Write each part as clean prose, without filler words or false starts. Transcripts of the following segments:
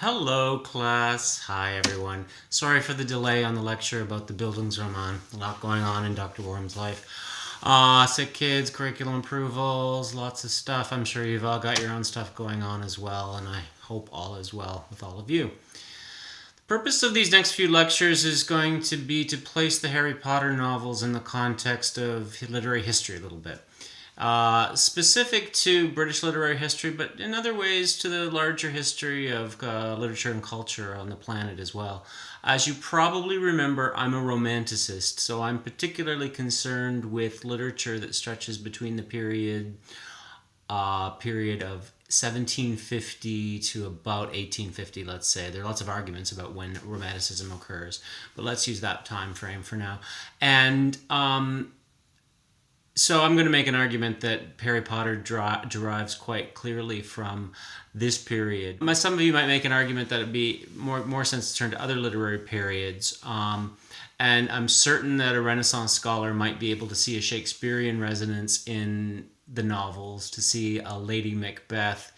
Hello, class. Hi, everyone. Sorry for the delay on the lecture about the Bildungsroman. A lot going on in Dr. Worm's life. Sick kids, curriculum approvals, lots of stuff. I'm sure you've all got your own stuff going on as well, and I hope all is well with all of you. The purpose of these next few lectures is going to be to place the Harry Potter novels in the context of literary history a little bit. Specific to British literary history, but in other ways to the larger history of literature and culture on the planet as well. As you probably remember, I'm a romanticist, so I'm particularly concerned with literature that stretches between the period of 1750 to about 1850, let's say. There are lots of arguments about when Romanticism occurs, but let's use that time frame for now. And so I'm going to make an argument that Harry Potter derives quite clearly from this period. Some of you might make an argument that it'd be more sense to turn to other literary periods. And I'm certain that a Renaissance scholar might be able to see a Shakespearean resonance in the novels, to see a Lady Macbeth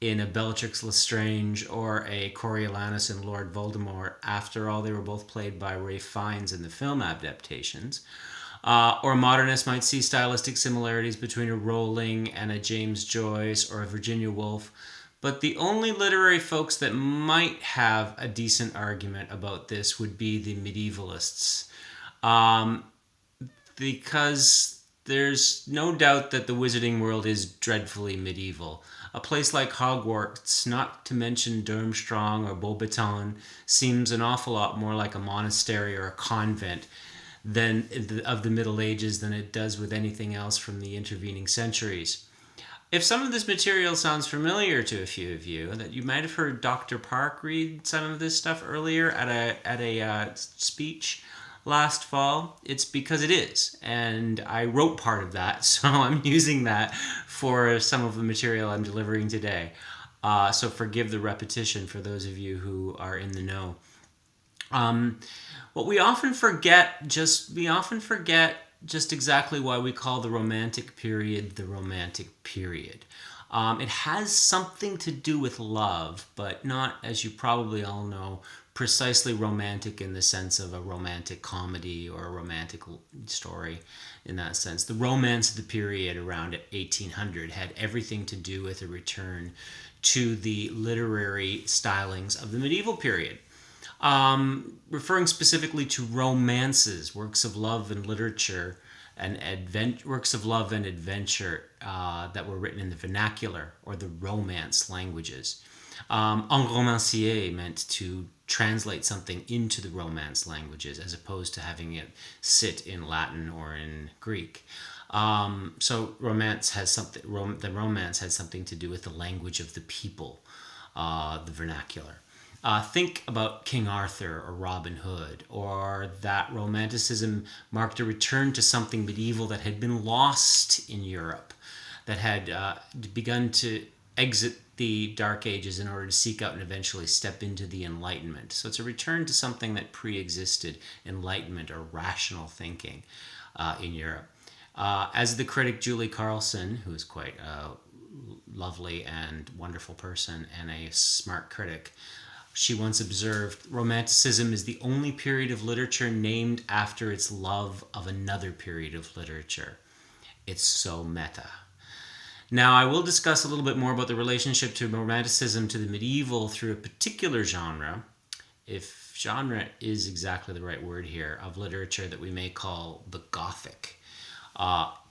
in a Bellatrix Lestrange or a Coriolanus in Lord Voldemort. After all, they were both played by Ralph Fiennes in the film adaptations. Or a modernist might see stylistic similarities between a Rowling and a James Joyce or a Virginia Woolf. But the only literary folks that might have a decent argument about this would be the medievalists. Because there's no doubt that the wizarding world is dreadfully medieval. A place like Hogwarts, not to mention Durmstrang or Beauxbaton, seems an awful lot more like a monastery or a convent of the Middle Ages than it does with anything else from the intervening centuries. If some of this material sounds familiar to a few of you, that you might have heard Dr. Park read some of this stuff earlier at a speech last fall, it's because it is. And I wrote part of that, so I'm using that for some of the material I'm delivering today. So forgive the repetition for those of you who are in the know. What we often forget just exactly why we call the Romantic period the Romantic period. It has something to do with love, but not, as you probably all know, precisely romantic in the sense of a romantic comedy or a romantic story in that sense. The romance of the period around 1800 had everything to do with a return to the literary stylings of the medieval period. Referring specifically to romances, works of love and literature, and works of love and adventure that were written in the vernacular or the Romance languages. Un romancier meant to translate something into the Romance languages as opposed to having it sit in Latin or in Greek. So romance has something. The Romance has something to do with the language of the people, the vernacular. Think about King Arthur or Robin Hood, or that Romanticism marked a return to something medieval that had been lost in Europe, that had begun to exit the Dark Ages in order to seek out and eventually step into the Enlightenment. So it's a return to something that pre-existed, Enlightenment or rational thinking in Europe. As the critic Julie Carlson, who is quite a lovely and wonderful person and a smart critic, she once observed, Romanticism is the only period of literature named after its love of another period of literature. It's so meta. Now, I will discuss a little bit more about the relationship to Romanticism to the medieval through a particular genre, if genre is exactly the right word here, of literature that we may call the Gothic.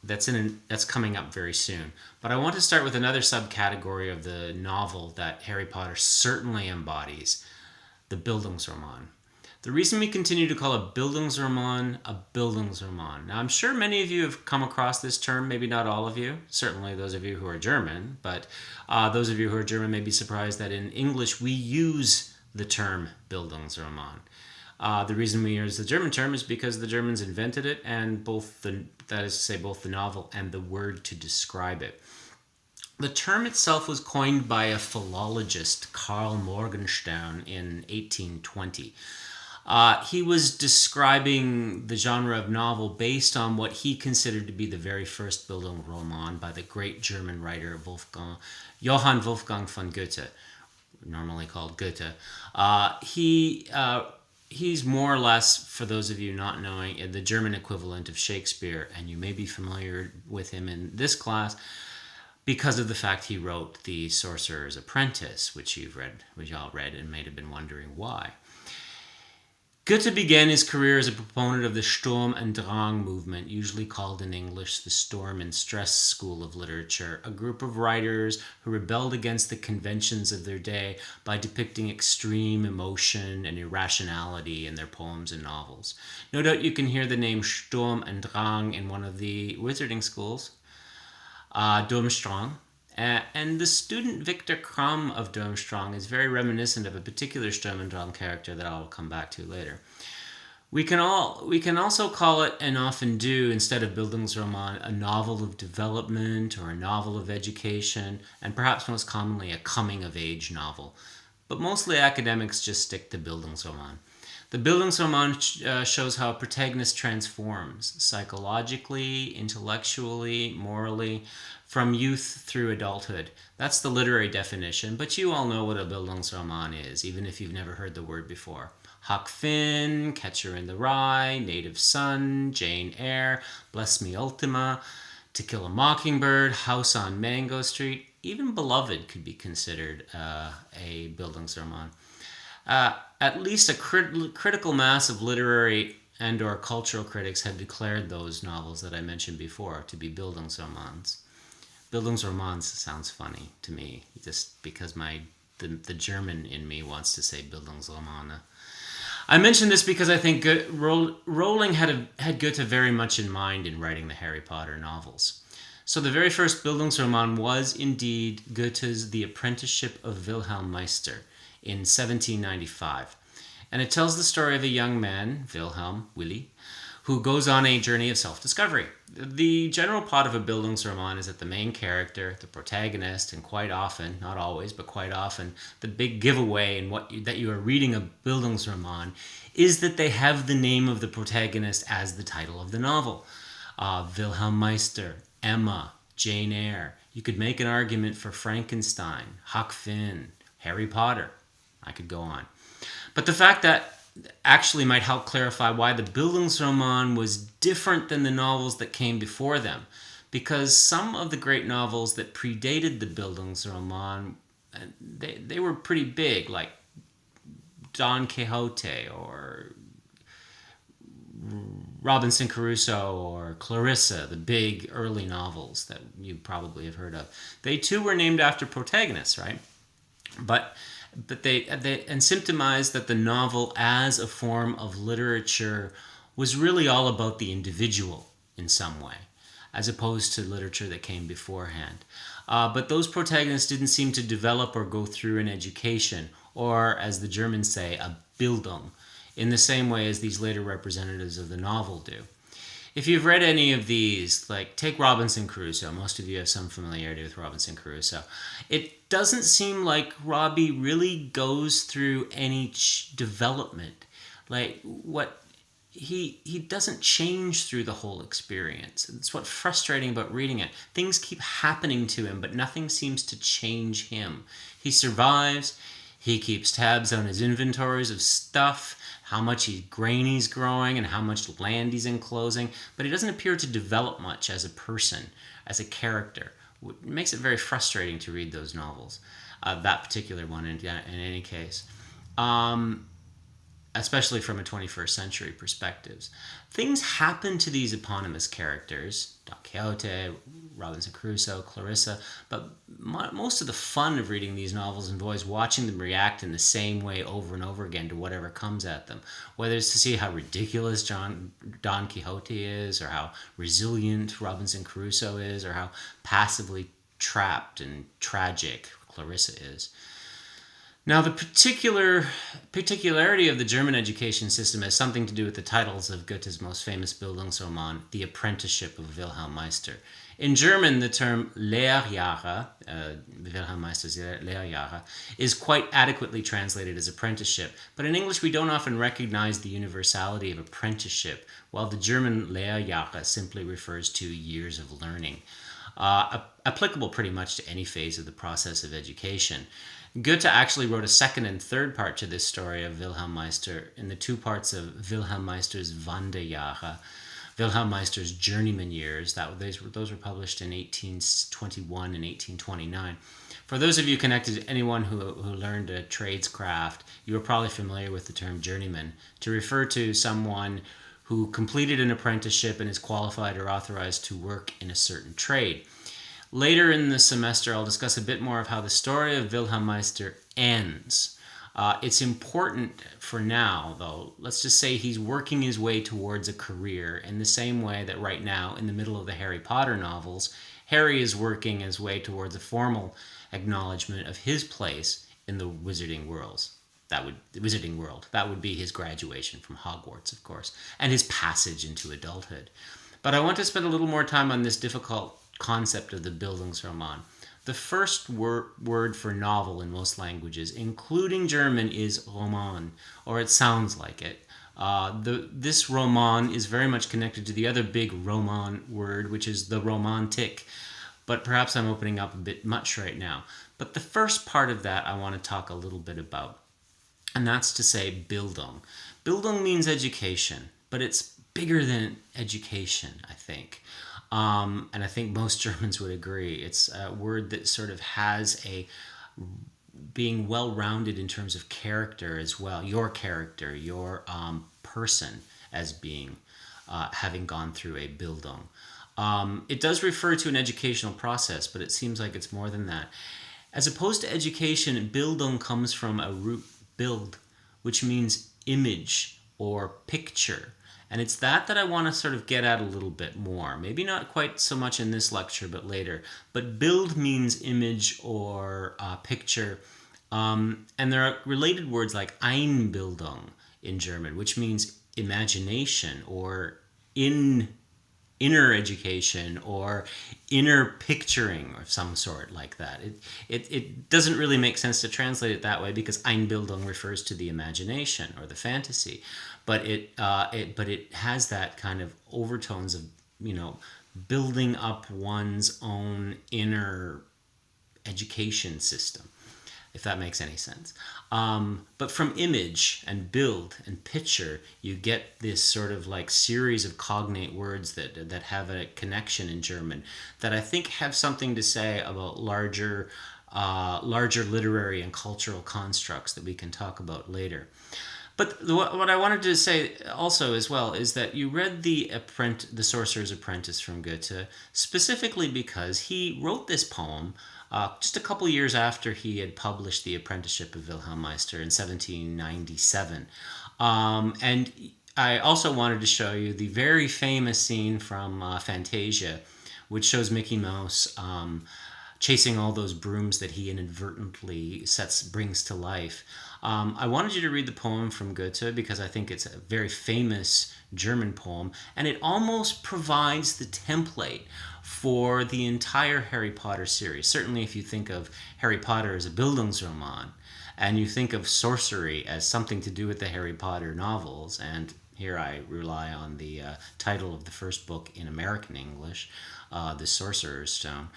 That's coming up very soon. But I want to start with another subcategory of the novel that Harry Potter certainly embodies, the Bildungsroman. The reason we continue to call a Bildungsroman a Bildungsroman. Now, I'm sure many of you have come across this term, maybe not all of you, certainly those of you who are German, but those of you who are German may be surprised that in English we use the term Bildungsroman. The reason we use the German term is because the Germans invented it, and both the novel and the word to describe it. The term itself was coined by a philologist, Karl Morgenstern, in 1820. He was describing the genre of novel based on what he considered to be the very first Bildungsroman by the great German writer Johann Wolfgang von Goethe. normally called Goethe. He's more or less, for those of you not knowing, the German equivalent of Shakespeare, and you may be familiar with him in this class because of the fact he wrote The Sorcerer's Apprentice, which y'all read and may have been wondering why. Goethe began his career as a proponent of the Sturm und Drang movement, usually called in English the Storm and Stress School of Literature, a group of writers who rebelled against the conventions of their day by depicting extreme emotion and irrationality in their poems and novels. No doubt you can hear the name Sturm und Drang in one of the wizarding schools, Durmstrang. And the student Victor Krum of Durmstrang is very reminiscent of a particular Sturm und Drang character that I'll come back to later. We can also call it, and often do, instead of Bildungsroman, a novel of development or a novel of education, and perhaps most commonly a coming-of-age novel. But mostly academics just stick to Bildungsroman. The Bildungsroman shows how a protagonist transforms psychologically, intellectually, morally, from youth through adulthood. That's the literary definition, but you all know what a Bildungsroman is, even if you've never heard the word before. Huck Finn, Catcher in the Rye, Native Son, Jane Eyre, Bless Me Ultima, To Kill a Mockingbird, House on Mango Street. Even Beloved could be considered a Bildungsroman. At least a critical mass of literary and or cultural critics have declared those novels that I mentioned before to be Bildungsromans. Bildungsromans sounds funny to me, just because the German in me wants to say Bildungsromane. I mention this because I think Rowling had Goethe very much in mind in writing the Harry Potter novels. So the very first Bildungsroman was indeed Goethe's The Apprenticeship of Wilhelm Meister in 1795. And it tells the story of a young man, Willy, who goes on a journey of self-discovery. The general plot of a Bildungsroman is that the main character, the protagonist, and quite often, not always, but quite often, the big giveaway in that you are reading a Bildungsroman is that they have the name of the protagonist as the title of the novel. Wilhelm Meister, Emma, Jane Eyre. You could make an argument for Frankenstein, Huck Finn, Harry Potter. I could go on. But the fact that actually might help clarify why the Bildungsroman was different than the novels that came before them. Because some of the great novels that predated the Bildungsroman, they were pretty big, like Don Quixote or Robinson Crusoe or Clarissa, the big early novels that you probably have heard of. They too were named after protagonists, right? But they symptomized that the novel as a form of literature was really all about the individual in some way, as opposed to literature that came beforehand. But those protagonists didn't seem to develop or go through an education, or as the Germans say, a Bildung, in the same way as these later representatives of the novel do. If you've read any of these, like take Robinson Crusoe, most of you have some familiarity with Robinson Crusoe. It doesn't seem like Robbie really goes through any development. Like what he doesn't change through the whole experience. It's what's frustrating about reading it. Things keep happening to him, but nothing seems to change him. He survives. He keeps tabs on his inventories of stuff, how much grain he's growing and how much land he's enclosing, but he doesn't appear to develop much as a person, as a character. It makes it very frustrating to read those novels, that particular one in any case, especially from a 21st century perspective. Things happen to these eponymous characters, Don Quixote, Robinson Crusoe, Clarissa, but most of the fun of reading these novels involves watching them react in the same way over and over again to whatever comes at them, whether it's to see how ridiculous Don Quixote is, or how resilient Robinson Crusoe is, or how passively trapped and tragic Clarissa is. Now, the particularity of the German education system has something to do with the titles of Goethe's most famous Bildungsroman, The Apprenticeship of Wilhelm Meister. In German, the term Lehrjahre, Wilhelm Meister's Lehrjahre, is quite adequately translated as apprenticeship, but in English we don't often recognize the universality of apprenticeship, while the German Lehrjahre simply refers to years of learning, applicable pretty much to any phase of the process of education. Goethe actually wrote a second and third part to this story of Wilhelm Meister in the two parts of Wilhelm Meister's Wanderjahre, Wilhelm Meister's journeyman years. Those were published in 1821 and 1829. For those of you connected to anyone who learned a tradescraft, you are probably familiar with the term journeyman to refer to someone who completed an apprenticeship and is qualified or authorized to work in a certain trade. Later in the semester, I'll discuss a bit more of how the story of Wilhelm Meister ends. It's important for now, though. Let's just say he's working his way towards a career in the same way that right now, in the middle of the Harry Potter novels, Harry is working his way towards a formal acknowledgement of his place in the Wizarding world. That would be his graduation from Hogwarts, of course, and his passage into adulthood. But I want to spend a little more time on this difficult concept of the Bildungsroman. The first word for novel in most languages, including German, is Roman, or it sounds like it. This Roman is very much connected to the other big Roman word, which is the Romantic. But perhaps I'm opening up a bit much right now. But the first part of that I want to talk a little bit about, and that's to say Bildung. Bildung means education, but it's bigger than education, I think. And I think most Germans would agree. It's a word that sort of has a being well-rounded in terms of character as well. Your character, your person as being, having gone through a Bildung. It does refer to an educational process, but it seems like it's more than that. As opposed to education, Bildung comes from a root Bild, which means image or picture. And it's that I want to sort of get at a little bit more. Maybe not quite so much in this lecture, but later. But Bild means image or picture. And there are related words like Einbildung in German, which means imagination or inner education or inner picturing of some sort like that. It doesn't really make sense to translate it that way because Einbildung refers to the imagination or the fantasy, but it has that kind of overtones of building up one's own inner education system, if that makes any sense. But from image and build and picture, you get this sort of like series of cognate words that have a connection in German that I think have something to say about larger literary and cultural constructs that we can talk about later. But what I wanted to say also as well is that you read the Sorcerer's Apprentice from Goethe specifically because he wrote this poem just a couple years after he had published The Apprenticeship of Wilhelm Meister in 1797. And I also wanted to show you the very famous scene from Fantasia, which shows Mickey Mouse chasing all those brooms that he inadvertently brings to life. I wanted you to read the poem from Goethe because I think it's a very famous German poem, and it almost provides the template for the entire Harry Potter series. Certainly if you think of Harry Potter as a Bildungsroman, and you think of sorcery as something to do with the Harry Potter novels, and here I rely on the title of the first book in American English, The Sorcerer's Stone,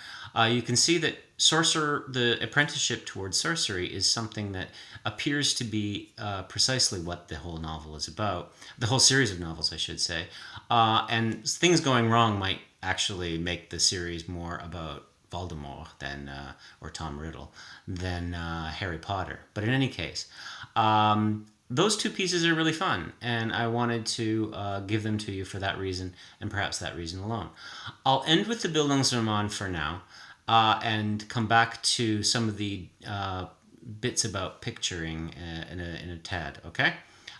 you can see that the apprenticeship towards sorcery is something that appears to be precisely what the whole novel is about. The whole series of novels, I should say. And things going wrong might actually make the series more about Voldemort or Tom Riddle than Harry Potter. But in any case, those two pieces are really fun, and I wanted to give them to you for that reason, and perhaps that reason alone. I'll end with the Bildungsroman for now, and come back to some of the bits about picturing in a tad, okay?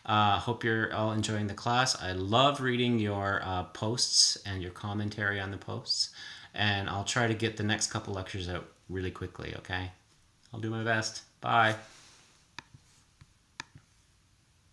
Hope you're all enjoying the class. I love reading your posts and your commentary on the posts, and I'll try to get the next couple lectures out really quickly, okay? I'll do my best. Bye.